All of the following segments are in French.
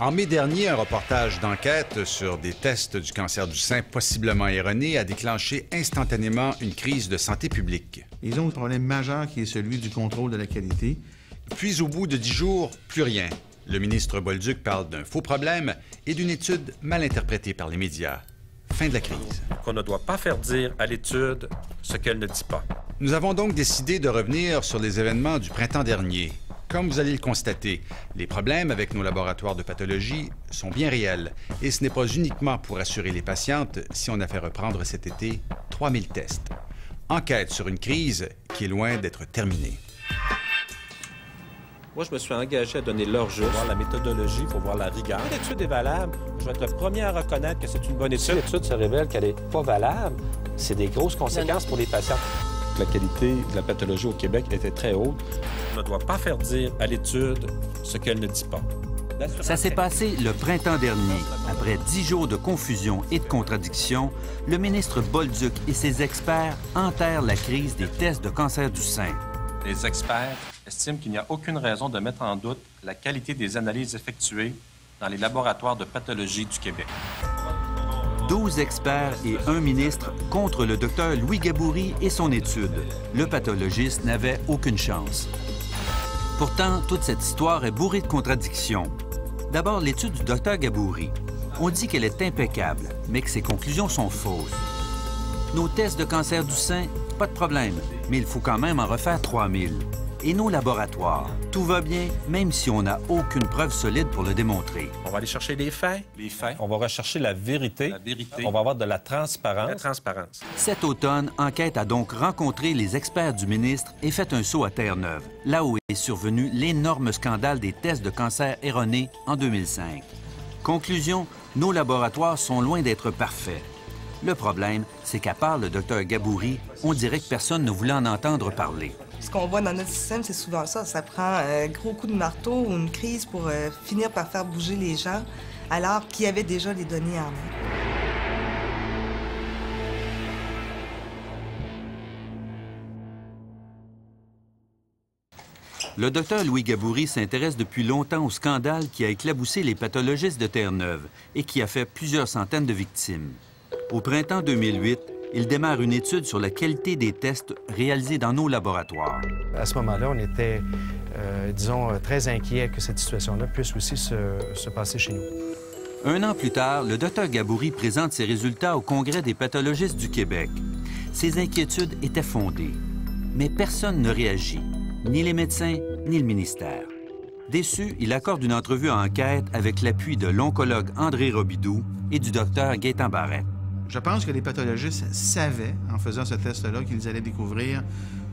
En mai dernier, un reportage d'enquête sur des tests du cancer du sein possiblement erronés a déclenché instantanément une crise de santé publique. Ils ont un problème majeur qui est celui du contrôle de la qualité. Puis, au bout de 10 jours, plus rien. Le ministre Bolduc parle d'un faux problème et d'une étude mal interprétée par les médias. Fin de la crise. Qu'on ne doit pas faire dire à l'étude ce qu'elle ne dit pas. Nous avons donc décidé de revenir sur les événements du printemps dernier. Comme vous allez le constater, les problèmes avec nos laboratoires de pathologie sont bien réels. Et ce n'est pas uniquement pour assurer les patientes si on a fait reprendre cet été 3000 tests. Enquête sur une crise qui est loin d'être terminée. Moi, je me suis engagé à donner l'heure juste. Il faut voir la méthodologie, il faut voir la rigueur. Si l'étude est valable, je vais être le premier à reconnaître que c'est une bonne étude. Si l'étude se révèle qu'elle n'est pas valable, c'est des grosses conséquences pour les patients. La qualité de la pathologie au Québec était très haute. On ne doit pas faire dire à l'étude ce qu'elle ne dit pas. Ça s'est passé le printemps dernier. Après 10 jours de confusion et de contradictions, le ministre Bolduc et ses experts enterrent la crise des tests de cancer du sein. Les experts estiment qu'il n'y a aucune raison de mettre en doute la qualité des analyses effectuées dans les laboratoires de pathologie du Québec. 12 experts et un ministre contre le docteur Louis Gaboury et son étude. Le pathologiste n'avait aucune chance. Pourtant, toute cette histoire est bourrée de contradictions. D'abord, l'étude du docteur Gaboury. On dit qu'elle est impeccable, mais que ses conclusions sont fausses. Nos tests de cancer du sein, pas de problème, mais il faut quand même en refaire 3000. Et nos laboratoires, tout va bien, même si on n'a aucune preuve solide pour le démontrer. On va aller chercher les faits. Les faits. On va rechercher la vérité. La vérité. On va avoir de la transparence. La transparence. Cet automne, Enquête a donc rencontré les experts du ministre et fait un saut à Terre-Neuve, là où est survenu l'énorme scandale des tests de cancer erronés en 2005. Conclusion, nos laboratoires sont loin d'être parfaits. Le problème, c'est qu'à part le docteur Gaboury, on dirait que personne ne voulait en entendre parler. Ce qu'on voit dans notre système, c'est souvent ça. Ça prend un gros coup de marteau ou une crise pour finir par faire bouger les gens, alors qu'il y avait déjà les données en main. Le docteur Louis Gaboury s'intéresse depuis longtemps au scandale qui a éclaboussé les pathologistes de Terre-Neuve et qui a fait plusieurs centaines de victimes. Au printemps 2008, il démarre une étude sur la qualité des tests réalisés dans nos laboratoires. À ce moment-là, on était, disons, très inquiets que cette situation-là puisse aussi se passer chez nous. Un an plus tard, le docteur Gaboury présente ses résultats au Congrès des pathologistes du Québec. Ses inquiétudes étaient fondées, mais personne ne réagit, ni les médecins, ni le ministère. Déçu, il accorde une entrevue à Enquête avec l'appui de l'oncologue André Robidoux et du docteur Gaétan Barrette. Je pense que les pathologistes savaient, en faisant ce test-là, qu'ils allaient découvrir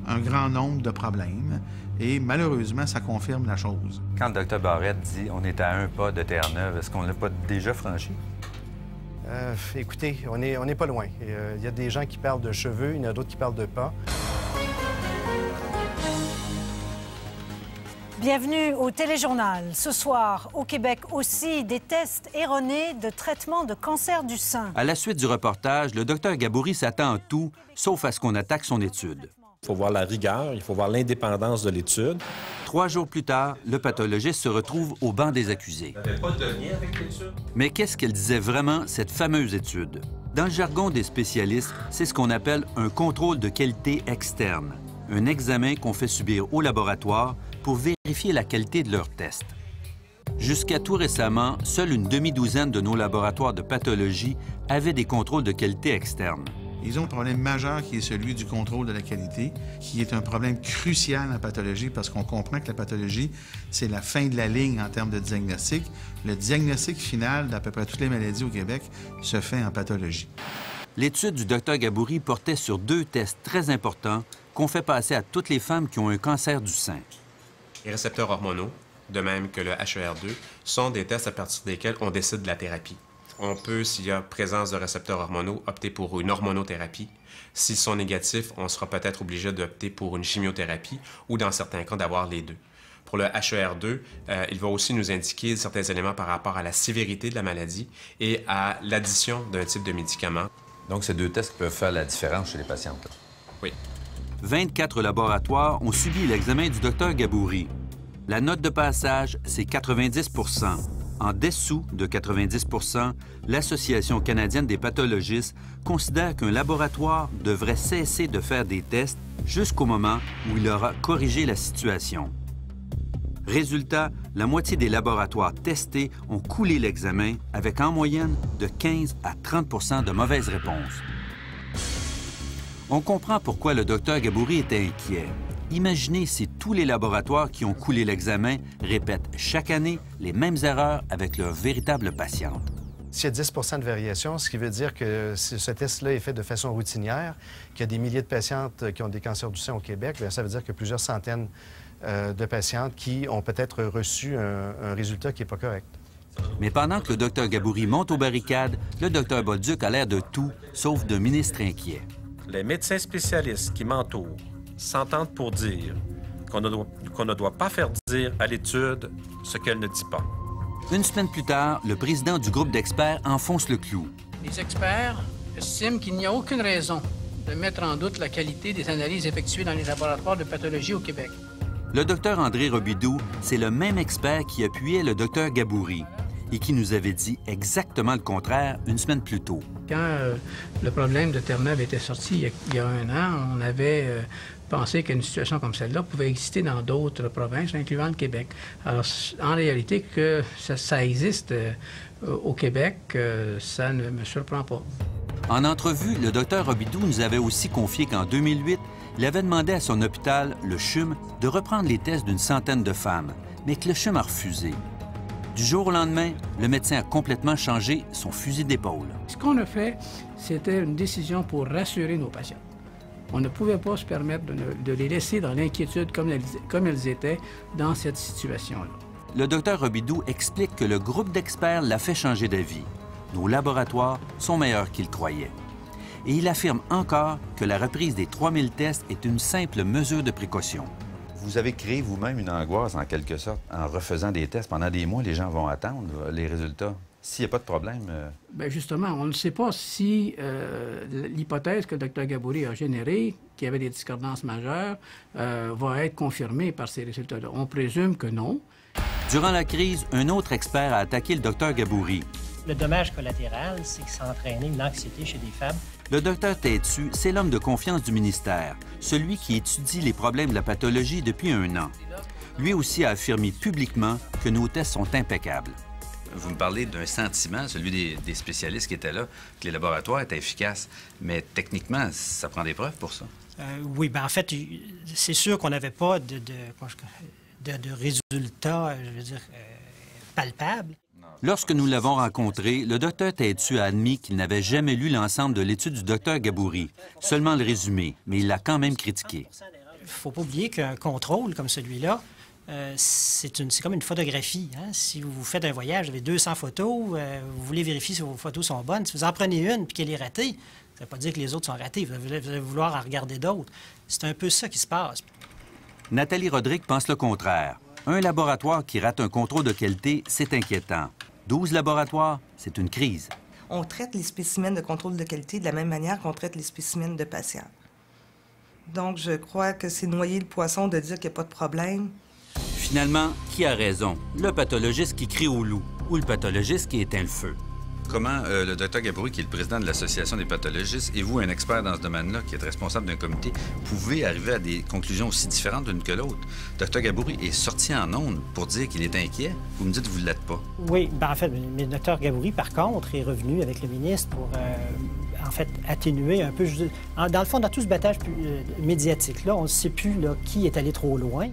un grand nombre de problèmes. Et malheureusement, ça confirme la chose. Quand le docteur Barrette dit on est à un pas de Terre-Neuve, est-ce qu'on ne l'a pas déjà franchi? Écoutez, on n'est pas loin. Il y a des gens qui parlent de cheveux, il y en a d'autres qui parlent de pas. Bienvenue au Téléjournal. Ce soir, au Québec aussi, des tests erronés de traitement de cancer du sein. À la suite du reportage, le docteur Gaboury s'attend à tout, sauf à ce qu'on attaque son étude. Il faut voir la rigueur, il faut voir l'indépendance de l'étude. 3 jours plus tard, le pathologiste se retrouve au banc des accusés. Il n'y avait pas de lien avec l'étude. Mais qu'est-ce qu'elle disait vraiment, cette fameuse étude? Dans le jargon des spécialistes, c'est ce qu'on appelle un contrôle de qualité externe, un examen qu'on fait subir au laboratoire pour vérifier la qualité de leurs tests. Jusqu'à tout récemment, seule une demi-douzaine de nos laboratoires de pathologie avaient des contrôles de qualité externes. Ils ont un problème majeur qui est celui du contrôle de la qualité, qui est un problème crucial en pathologie parce qu'on comprend que la pathologie, c'est la fin de la ligne en termes de diagnostic. Le diagnostic final d'à peu près toutes les maladies au Québec se fait en pathologie. L'étude du Dr Gaboury portait sur 2 tests très importants qu'on fait passer à toutes les femmes qui ont un cancer du sein. Les récepteurs hormonaux, de même que le HER2, sont des tests à partir desquels on décide de la thérapie. On peut, s'il y a présence de récepteurs hormonaux, opter pour une hormonothérapie. S'ils sont négatifs, on sera peut-être obligé d'opter pour une chimiothérapie ou, dans certains cas, d'avoir les deux. Pour le HER2, il va aussi nous indiquer certains éléments par rapport à la sévérité de la maladie et à l'addition d'un type de médicament. Donc, ces 2 tests peuvent faire la différence chez les patientes. Là. Oui. 24 laboratoires ont subi l'examen du Dr Gaboury. La note de passage, c'est 90 %. En dessous de 90 %, l'Association canadienne des pathologistes considère qu'un laboratoire devrait cesser de faire des tests jusqu'au moment où il aura corrigé la situation. Résultat, la moitié des laboratoires testés ont coulé l'examen avec en moyenne de 15 à 30 % de mauvaises réponses. On comprend pourquoi le Dr Gaboury était inquiet. Imaginez si tous les laboratoires qui ont coulé l'examen répètent chaque année les mêmes erreurs avec leurs véritables patientes. S'il y a 10 de variation, ce qui veut dire que si ce test-là est fait de façon routinière, qu'il y a des milliers de patientes qui ont des cancers du sein au Québec, bien, ça veut dire qu'il y a plusieurs centaines de patientes qui ont peut-être reçu un résultat qui n'est pas correct. Mais pendant que le Dr Gaboury monte aux barricades, le Dr Bolduc a l'air de tout, sauf d'un ministre inquiet. Les médecins spécialistes qui m'entourent s'entendent pour dire qu'on ne doit pas faire dire à l'étude ce qu'elle ne dit pas. Une semaine plus tard, le président du groupe d'experts enfonce le clou. Les experts estiment qu'il n'y a aucune raison de mettre en doute la qualité des analyses effectuées dans les laboratoires de pathologie au Québec. Le docteur André Robidoux, c'est le même expert qui appuyait le docteur Gaboury et qui nous avait dit exactement le contraire une semaine plus tôt. Quand le problème de Terre-Neuve était sorti il y a 1 an, on avait pensé qu'une situation comme celle-là pouvait exister dans d'autres provinces, incluant le Québec. Alors, en réalité, que ça existe au Québec, ça ne me surprend pas. En entrevue, le docteur Robidoux nous avait aussi confié qu'en 2008, il avait demandé à son hôpital, le CHUM, de reprendre les tests d'une centaine de femmes, mais que le CHUM a refusé. Du jour au lendemain, le médecin a complètement changé son fusil d'épaule. Ce qu'on a fait, c'était une décision pour rassurer nos patients. On ne pouvait pas se permettre de les laisser dans l'inquiétude comme elles étaient dans cette situation-là. Le docteur Robidoux explique que le groupe d'experts l'a fait changer d'avis. Nos laboratoires sont meilleurs qu'il croyait. Et il affirme encore que la reprise des 3000 tests est une simple mesure de précaution. Vous avez créé vous-même une angoisse, en quelque sorte, en refaisant des tests. Pendant des mois, les gens vont attendre les résultats. S'il n'y a pas de problème... Bien justement, on ne sait pas si l'hypothèse que le Dr Gaboury a générée, qu'il y avait des discordances majeures, va être confirmée par ces résultats-là. On présume que non. Durant la crise, un autre expert a attaqué le Dr Gaboury. Le dommage collatéral, c'est que ça a entraîné une anxiété chez des femmes. Le docteur Têtu, c'est l'homme de confiance du ministère, celui qui étudie les problèmes de la pathologie depuis 1 an. Lui aussi a affirmé publiquement que nos tests sont impeccables. Vous me parlez d'un sentiment, celui des spécialistes qui étaient là, que les laboratoires étaient efficaces. Mais techniquement, ça prend des preuves pour ça? Oui, bien en fait, c'est sûr qu'on n'avait pas de résultats, je veux dire, palpables. Lorsque nous l'avons rencontré, le docteur Têtu a admis qu'il n'avait jamais lu l'ensemble de l'étude du docteur Gaboury, seulement le résumé, mais il l'a quand même critiqué. Il ne faut pas oublier qu'un contrôle comme celui-là, c'est comme une photographie. Hein? Si vous faites un voyage, vous avez 200 photos, vous voulez vérifier si vos photos sont bonnes. Si vous en prenez une et qu'elle est ratée, ça ne veut pas dire que les autres sont ratés. Vous allez vouloir en regarder d'autres. C'est un peu ça qui se passe. Nathalie Rodrigue pense le contraire. Un laboratoire qui rate un contrôle de qualité, c'est inquiétant. 12 laboratoires, c'est une crise. On traite les spécimens de contrôle de qualité de la même manière qu'on traite les spécimens de patients. Donc, je crois que c'est noyer le poisson de dire qu'il n'y a pas de problème. Finalement, qui a raison? Le pathologiste qui crie au loup ou le pathologiste qui éteint le feu? Comment le Dr Gaboury, qui est le président de l'Association des pathologistes, et vous, un expert dans ce domaine-là, qui êtes responsable d'un comité, pouvez arriver à des conclusions aussi différentes l'une que l'autre? Dr Gaboury est sorti en ondes pour dire qu'il est inquiet. Vous me dites que vous ne l'êtes pas. Oui, bien en fait, mais le Dr Gaboury, par contre, est revenu avec le ministre pour, en fait, atténuer un peu... Dans le fond, dans tout ce battage médiatique-là, on ne sait plus là, qui est allé trop loin.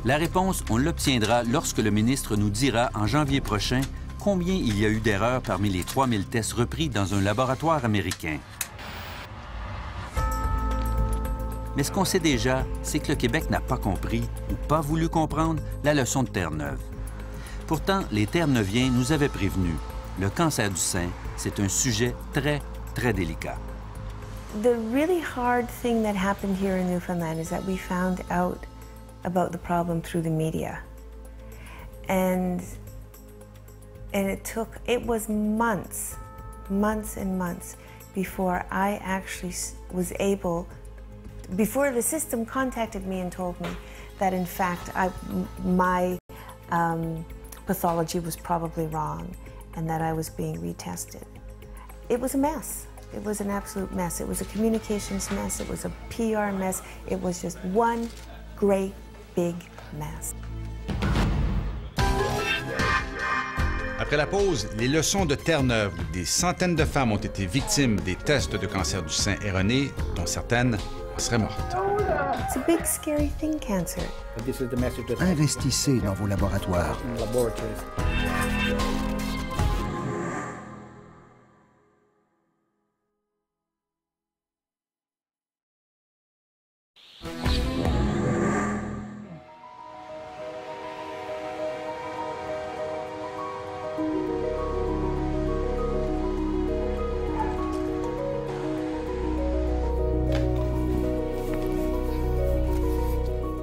La réponse, on l'obtiendra lorsque le ministre nous dira, en janvier prochain, combien il y a eu d'erreurs parmi les 3000 tests repris dans un laboratoire américain. Mais ce qu'on sait déjà, c'est que le Québec n'a pas compris ou pas voulu comprendre la leçon de Terre-Neuve. Pourtant, les Terre-Neuviens nous avaient prévenus. Le cancer du sein, c'est un sujet très, très délicat. The really hard thing that happened here in Newfoundland is that we found out about the problem through the media. And it was months and months before I actually was able, before the system contacted me and told me that in fact my pathology was probably wrong and that I was being retested. It was a mess. It was an absolute mess. It was a communications mess. It was a PR mess. It was just one great big mess. Après la pause, les leçons de Terre-Neuve, où des centaines de femmes ont été victimes des tests de cancer du sein erronés, dont certaines en seraient mortes. It's a big, scary thing, cancer. Investissez dans vos laboratoires.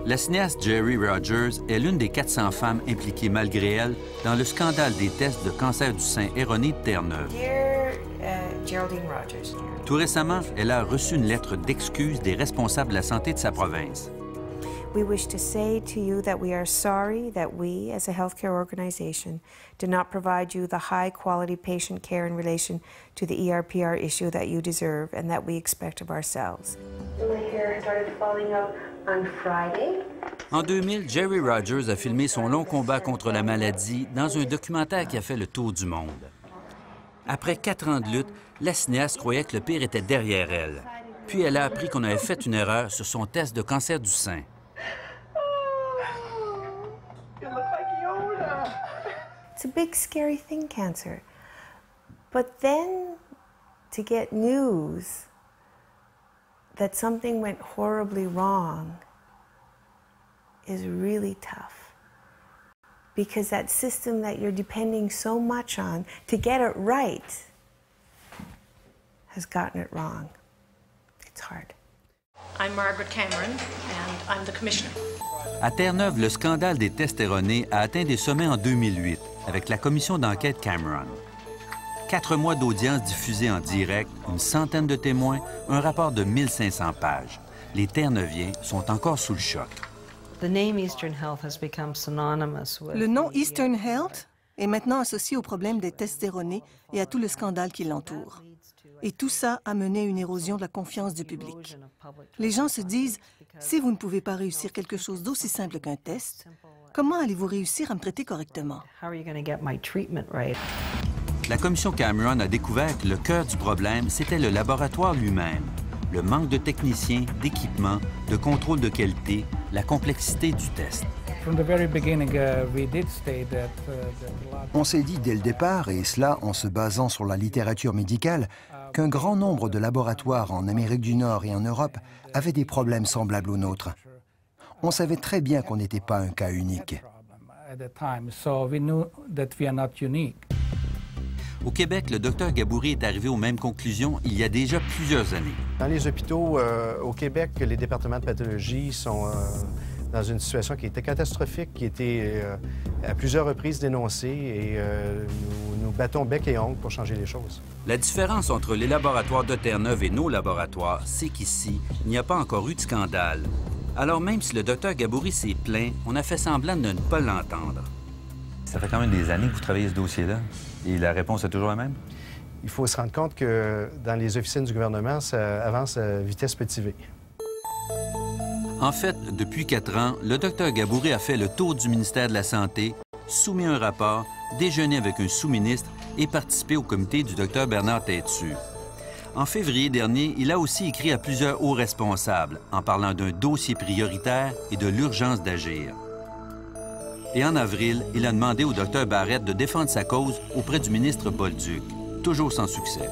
La cinéaste Jerry Rogers est l'une des 400 femmes impliquées malgré elle dans le scandale des tests de cancer du sein erroné de Terre-Neuve. Geraldine Rogers. Tout récemment, elle a reçu une lettre d'excuse des responsables de la santé de sa province. We wish to say to you that we are sorry that we, as a healthcare organization, did not provide you the high-quality patient care in relation to the ERPR issue that you deserve and that we expect of ourselves. My hair started falling out on Friday. En 2000, Jerry Rogers a filmé son long combat contre la maladie dans un documentaire qui a fait le tour du monde. Après 4 ans de lutte, la cinéaste croyait que le pire était derrière elle. Puis elle a appris qu'on avait fait une erreur sur son test de cancer du sein. It's a big, scary thing, cancer. But then to get news that something went horribly wrong is really tough. Because that system that you're depending so much on to get it right has gotten it wrong. It's hard. I'm Margaret Cameron, and I'm the commissioner. À Terre-Neuve, le scandale des tests erronés a atteint des sommets en 2008 avec la commission d'enquête Cameron. 4 mois d'audience diffusée en direct, une centaine de témoins, un rapport de 1500 pages. Les Terre-Neuviens sont encore sous le choc. Le nom Eastern Health est maintenant associé au problème des tests erronés et à tout le scandale qui l'entoure. Et tout ça a mené à une érosion de la confiance du public. Les gens se disent, si vous ne pouvez pas réussir quelque chose d'aussi simple qu'un test, comment allez-vous réussir à me traiter correctement? La commission Cameron a découvert que le cœur du problème, c'était le laboratoire lui-même. Le manque de techniciens, d'équipements, de contrôle de qualité, la complexité du test. On s'est dit dès le départ, et cela en se basant sur la littérature médicale, qu'un grand nombre de laboratoires en Amérique du Nord et en Europe avaient des problèmes semblables aux nôtres. On savait très bien qu'on n'était pas un cas unique. Au Québec, le Dr Gaboury est arrivé aux mêmes conclusions il y a déjà plusieurs années. Dans les hôpitaux au Québec, les départements de pathologie sont dans une situation qui était catastrophique, qui était à plusieurs reprises dénoncée, et nous battons bec et ongle pour changer les choses. La différence entre les laboratoires de Terre-Neuve et nos laboratoires, c'est qu'ici, il n'y a pas encore eu de scandale. Alors même si le Dr Gaboury s'est plaint, on a fait semblant de ne pas l'entendre. Ça fait quand même des années que vous travaillez ce dossier-là, et la réponse est toujours la même? Il faut se rendre compte que dans les officines du gouvernement, ça avance à vitesse petit V. En fait, depuis 4 ans, le Dr Gaboury a fait le tour du ministère de la Santé, soumis un rapport, déjeuné avec un sous-ministre et participé au comité du Dr Bernard Têtu. En février dernier, il a aussi écrit à plusieurs hauts responsables en parlant d'un dossier prioritaire et de l'urgence d'agir. Et en avril, il a demandé au Dr Barrett de défendre sa cause auprès du ministre Bolduc, toujours sans succès.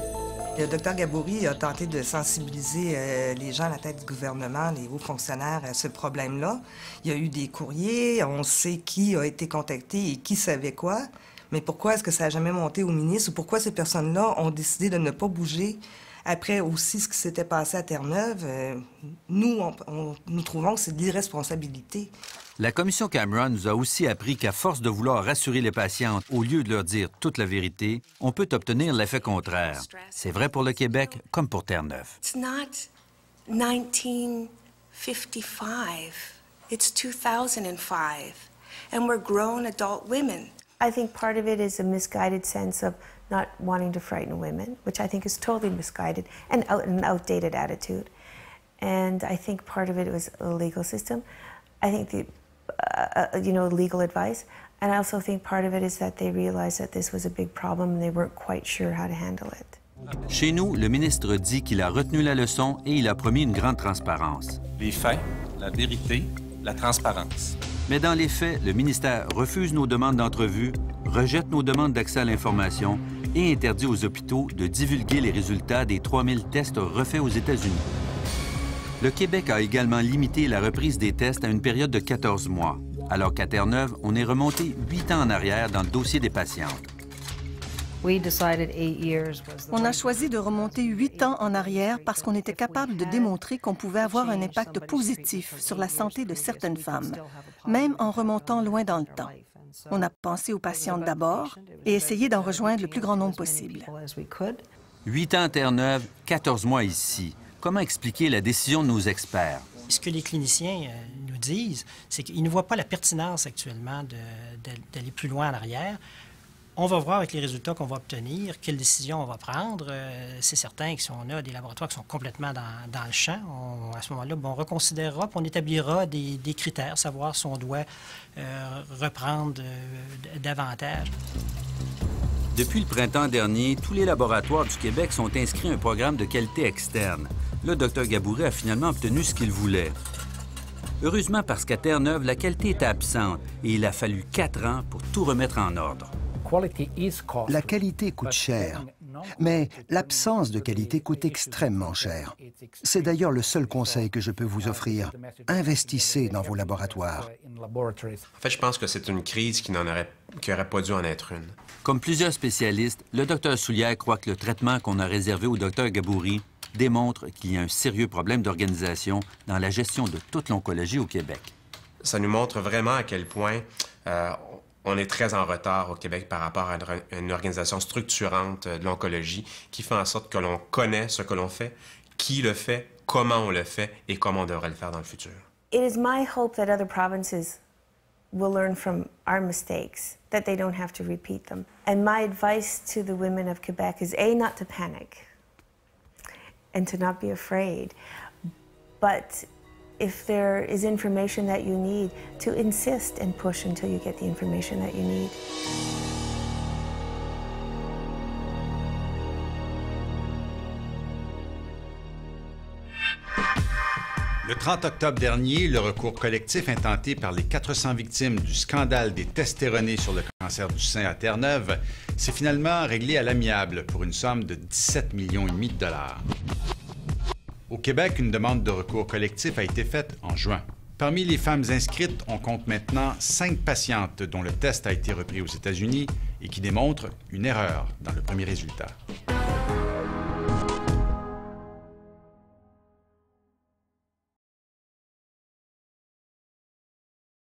Le Dr Gaboury a tenté de sensibiliser les gens à la tête du gouvernement, les hauts fonctionnaires, à ce problème-là. Il y a eu des courriers, on sait qui a été contacté et qui savait quoi. Mais pourquoi est-ce que ça n'a jamais monté au ministre, ou pourquoi ces personnes-là ont décidé de ne pas bouger? Après aussi ce qui s'était passé à Terre-Neuve, nous trouvons que c'est de l'irresponsabilité. La commission Cameron nous a aussi appris qu'à force de vouloir rassurer les patientes au lieu de leur dire toute la vérité, on peut obtenir l'effet contraire. C'est vrai pour le Québec comme pour Terre-Neuve. It's not 1955. It's 2005. And we're grown adult women. I think part of it is a misguided sense of not wanting to frighten women, which I think is totally misguided and an outdated attitude. And I think part of it was a legal system. I think legal advice. And I also think part of it is that they realized that this was a big problem and they weren't quite sure how to handle it. Chez nous, le ministre dit qu'il a retenu la leçon et il a promis une grande transparence. Les faits, la vérité, la transparence. Mais dans les faits, le ministère refuse nos demandes d'entrevue, rejette nos demandes d'accès à l'information et interdit aux hôpitaux de divulguer les résultats des 3000 tests refaits aux États-Unis. Le Québec a également limité la reprise des tests à une période de 14 mois, alors qu'à Terre-Neuve, on est remonté 8 ans en arrière dans le dossier des patientes. On a choisi de remonter 8 ans en arrière parce qu'on était capable de démontrer qu'on pouvait avoir un impact positif sur la santé de certaines femmes, même en remontant loin dans le temps. On a pensé aux patientes d'abord et essayé d'en rejoindre le plus grand nombre possible. 8 ans à Terre-Neuve, 14 mois ici. Comment expliquer la décision de nos experts? Ce que les cliniciens nous disent, c'est qu'ils ne voient pas la pertinence actuellement d'aller plus loin en arrière. On va voir avec les résultats qu'on va obtenir, quelle décision on va prendre. C'est certain que si on a des laboratoires qui sont complètement dans le champ, à ce moment-là, on reconsidérera puis on établira des critères, savoir si on doit reprendre davantage. Depuis le printemps dernier, tous les laboratoires du Québec sont inscrits à un programme de qualité externe. Le Dr Gaboury a finalement obtenu ce qu'il voulait. Heureusement parce qu'à Terre-Neuve, la qualité était absente et il a fallu 4 ans pour tout remettre en ordre. La qualité coûte cher, mais l'absence de qualité coûte extrêmement cher. C'est d'ailleurs le seul conseil que je peux vous offrir. Investissez dans vos laboratoires. En fait, je pense que c'est une crise qui n'aurait pas dû en être une. Comme plusieurs spécialistes, le Dr Soulière croit que le traitement qu'on a réservé au Dr Gaboury démontre qu'il y a un sérieux problème d'organisation dans la gestion de toute l'oncologie au Québec. Ça nous montre vraiment à quel point on est très en retard au Québec par rapport à une organisation structurante de l'oncologie qui fait en sorte que l'on connaît ce que l'on fait, qui le fait, comment on le fait et comment on devrait le faire dans le futur. It is my hope that other provinces will learn from our mistakes, that they don't have to repeat them. And my advice to the women of Quebec is A, not to panic and to not be afraid, but if there is information that you need, to insist and push until you get the information that you need. Le 30 octobre dernier, le recours collectif intenté par les 400 victimes du scandale des tests erronés sur le cancer du sein à Terre-Neuve s'est finalement réglé à l'amiable pour une somme de 17,5 millions de dollars. Au Québec, une demande de recours collectif a été faite en juin. Parmi les femmes inscrites, on compte maintenant 5 patientes dont le test a été repris aux États-Unis et qui démontrent une erreur dans le premier résultat.